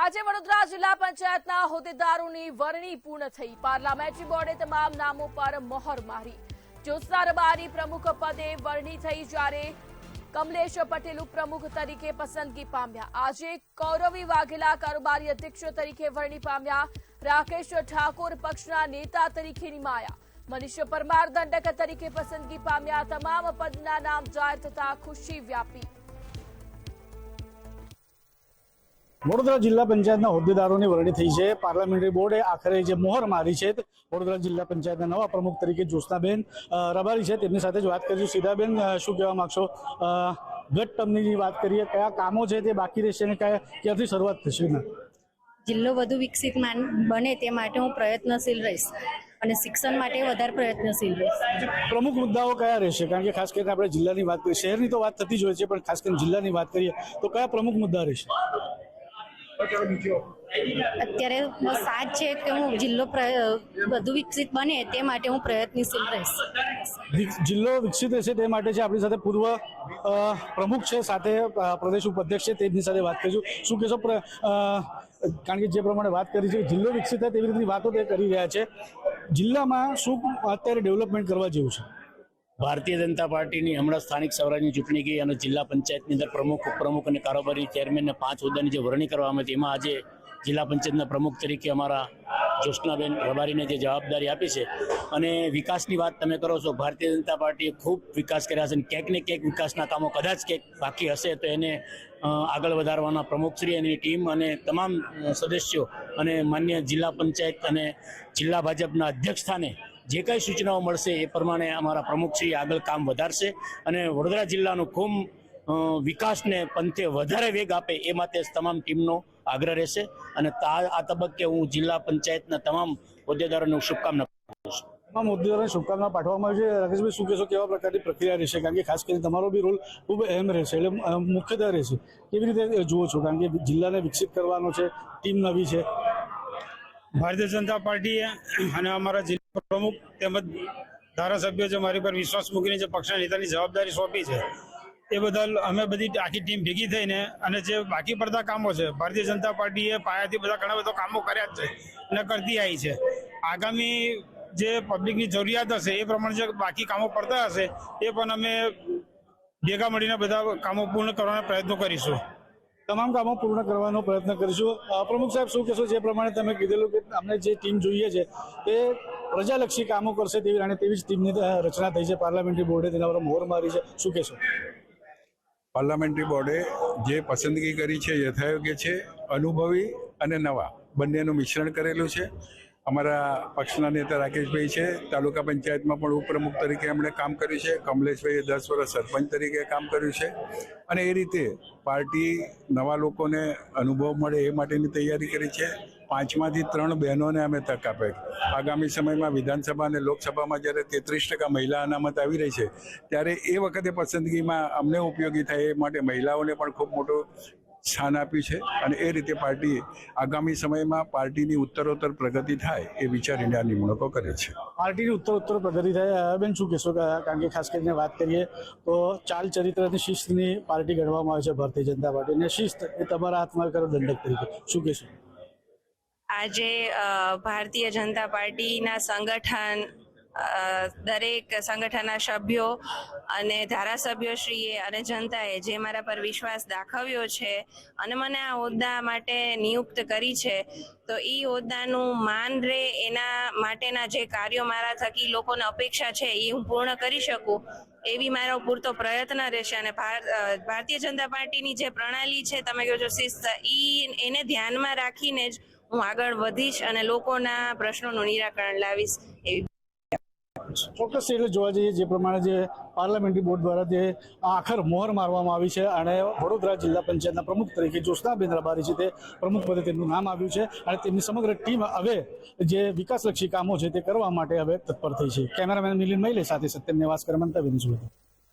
આજે વડોદરા જિલ્લા પંચાયતના હોદ્દેદારોની વરણી પૂર્ણ થઈ। પાર્લામેન્ટરી બોર્ડે તમામ નામો પર મહોર મારી। જ્યોત્સના રબારી પ્રમુખ પદે વરણી થઈ, જ્યારે કમલેશ પટેલ ઉપપ્રમુખ તરીકે પસંદગી પામ્યા। આજે કૌરવી વાઘેલા કારોબારી અધ્યક્ષ તરીકે વરણી પામ્યા। રાકેશ ઠાકોર પક્ષના નેતા તરીકે નિમાયા। મનીષ પરમાર દંડક તરીકે પસંદગી પામ્યા। તમામ પદના નામ જાહેર થતા ખુશી વ્યાપી। વડોદરા જિલ્લા પંચાયતના હોદ્દેદારોની વરણી થઈ છે। પાર્લામેન્ટરી બોર્ડે આખરે જે મોહર મારી છે, વડોદરા જિલ્લા પંચાયતના નવા પ્રમુખ તરીકે જ્યોત્સનાબેન રબારી છે, તેમની સાથે જ વાત કરીશું। સીધાબેન, શું કહેવા માંગશો? ગત ટર્મની વાત કરીએ, કયા કામો છે તે બાકી રહેશે અને ક્યાંથી શરૂઆત થશે? જિલ્લો વધુ વિકસિત બને તે માટે હું પ્રયત્નશીલ રહીશ અને શિક્ષણ માટે વધારે પ્રયત્નશીલ રહીશ। પ્રમુખ મુદ્દાઓ કયા રહેશે? કારણ કે ખાસ કરીને આપણે જિલ્લાની વાત કરીએ, શહેરની તો વાત થતી જ હોય છે, પણ ખાસ કરીને જિલ્લાની વાત કરીએ તો કયા પ્રમુખ મુદ્દા રહેશે? અત્યારે સાથ છે કે હું જિલ્લો વધુ વિકસિત બને તે માટે હું પ્રયત્નશીલ રહીશ। જિલ્લો વિકસિત રહેશે તે માટે છે આપણી સાથે પૂર્વ પ્રમુખ છે, સાથે પ્રદેશ ઉપાધ્યક્ષ છે, તેમની સાથે વાત કરીશું। શું કહેશો? કારણ કે જે પ્રમાણે વાત કરી છે, જિલ્લો વિકસિત થાય તેવી રીતની વાતો તે કરી રહ્યા છે। જિલ્લામાં શું અત્યારે ડેવલપમેન્ટ કરવા જેવું છે? ભારતીય જનતા પાર્ટીની હમણાં સ્થાનિક સ્વરાજની ચૂંટણી ગઈ અને જિલ્લા પંચાયતની અંદર પ્રમુખ, ઉપપ્રમુખ અને કારોબારી ચેરમેનને 5 હોદ્દાની જે વરણી કરવામાં આવી, એમાં આજે જિલ્લા પંચાયતના પ્રમુખ તરીકે અમારા જ્યોત્સનાબેન રબારીને જે જવાબદારી આપી છે। અને વિકાસની વાત તમે કરો છો, ભારતીય જનતા પાર્ટીએ ખૂબ વિકાસ કર્યા છે અને ક્યાંક ને ક્યાંક વિકાસના કામો કદાચ ક્યાંક બાકી હશે તો એને આગળ વધારવાના પ્રમુખશ્રી અને ટીમ અને તમામ સદસ્યો અને માન્ય જિલ્લા પંચાયત અને જિલ્લા ભાજપના અધ્યક્ષ સ્થાને જે કંઈ સૂચનાઓ મળશે એ પ્રમાણે અમારા પ્રમુખશ્રી આગળ કામ વધારશે અને વડોદરા જિલ્લાનું ખૂબ વિકાસને પંથે વધારે વેગ આપે એ માટે તમામ ટીમનો આગ્રહ રહેશે। અને આ તબક્કે હું જિલ્લા પંચાયતના તમામ હોદ્દેદારોને શુભકામના પાઠવું છું। તમામ હોદ્દેદારોને શુભકામના પાઠવવામાં આવી છે। રાકેશભાઈ, શું કહેશો? કેવા પ્રકારની પ્રક્રિયા રહેશે? કારણ કે ખાસ કરીને તમારો બી રોલ ખૂબ અહેમ રહેશે, એટલે મુખ્યત્વે રહેશે, કેવી રીતે જુઓ છો? કારણ કે જિલ્લાને વિકસિત કરવાનો છે, ટીમ નવી છે। ભારતીય જનતા પાર્ટીએ અને અમારા જિલ્લા પ્રમુખ તેમજ ધારાસભ્યો જે મારી પર વિશ્વાસ મૂકીને જે પક્ષના નેતાની જવાબદારી સોંપી છે, એ બદલ અમે બધી આખી ટીમ ભેગી થઈને અને જે બાકી પડતા કામો છે, ભારતીય જનતા પાર્ટીએ પાયાથી ઘણા બધા કામો કર્યા જ છે અને કરતી આવી છે। આગામી જે પબ્લિકની જરૂરિયાત હશે એ પ્રમાણે જે બાકી કામો પડતા હશે એ પણ અમે ભેગા મળીને બધા કામો પૂર્ણ કરવાના પ્રયત્નો કરીશું। તમામ કામો પૂર્ણ કરવાનો પ્રયત્ન કરીશું। પ્રમુખ સાહેબ, શું કહેશો? જે પ્રમાણે તમે કીધેલું કે અમને જે ટીમ જોઈએ છે તે પ્રજાલક્ષી કામો કરશે તેવી જ ટીમની રચના થઈ છે। પાર્લામેન્ટરી બોર્ડે તેના પર મોહર મારી છે, શું કહેશો? પાર્લામેન્ટરી બોર્ડે જે પસંદગી કરી છે યથાયોગ્ય છે। અનુભવી અને નવા બંનેનું મિશ્રણ કરેલું છે। અમારા પક્ષના નેતા રાકેશભાઈ છે, તાલુકા પંચાયતમાં પણ ઉપપ્રમુખ તરીકે એમણે કામ કર્યું છે। કમલેશભાઈએ 10 વર્ષ સરપંચ તરીકે કામ કર્યું છે અને એ રીતે પાર્ટી નવા લોકોને અનુભવ મળે એ માટેની તૈયારી કરી છે। 5માંથી 3 બહેનોને અમે તક આપે। આગામી સમયમાં વિધાનસભા અને લોકસભામાં જ્યારે 33% મહિલા અનામત આવી રહી છે, ત્યારે એ વખતે પસંદગીમાં અમને ઉપયોગી થાય એ માટે મહિલાઓને પણ ખૂબ મોટું સ્થાન આપ્યું છે અને એ રીતે પાર્ટી આગામી સમયમાં પાર્ટીની ઉત્તરોત્તર પ્રગતિ થાય એ વિચારીને આ નિમણૂકો કરે છે। પાર્ટીની ઉત્તરોત્તર પ્રગતિ થાય, બેન શું કહેશો? કારણ કે ખાસ કરીને વાત કરીએ તો ચાલ ચરિત્ર અને શિસ્તની પાર્ટી ગણવામાં આવે છે ભારતીય જનતા પાર્ટી, અને શિસ્ત એ તમારા હાથમાં કરો દંડક તરીકે, શું કહેશો? આજે ભારતીય જનતા પાર્ટીના સંગઠન, દરેક સંગઠનના સભ્યો અને ધારાસભ્યશ્રીએ અને જનતાએ જે મારા પર વિશ્વાસ દાખવ્યો છે અને મને આ હોદ્દા માટે નિયુક્ત કરી છે, તો એ હોદ્દાનું માન રહે એના માટેના જે કાર્યો મારા થકી લોકોને અપેક્ષા છે એ હું પૂર્ણ કરી શકું એવી મારો પૂરતો પ્રયત્ન રહેશે। અને ભારતીય જનતા પાર્ટીની જે પ્રણાલી છે, તમે કહો છો શિસ્ત, એને ધ્યાનમાં રાખીને જ હું આગળ વધીશ અને લોકોના પ્રશ્નોનું નિરાકરણ લાવીશ એવી ચોક્કસ એટલે જોવા જઈએ જે પ્રમાણે જે પાર્લામેન્ટરી બોર્ડ દ્વારા જે આખર મોહર મારવામાં આવી છે અને વડોદરા જિલ્લા પંચાયતના પ્રમુખ તરીકે જ્યોત્સનાબેન રબારી છે તે પ્રમુખ પદે તેમનું નામ આવ્યું છે અને તેમની સમગ્ર ટીમ હવે જે વિકાસલક્ષી કામો છે તે કરવા માટે હવે તત્પર થઈ છે। કેમેરામેન મિલિંદ મૈલે સાથે સત્યમ નેવાસ્કર, મંતવ્ય ન્યૂઝ।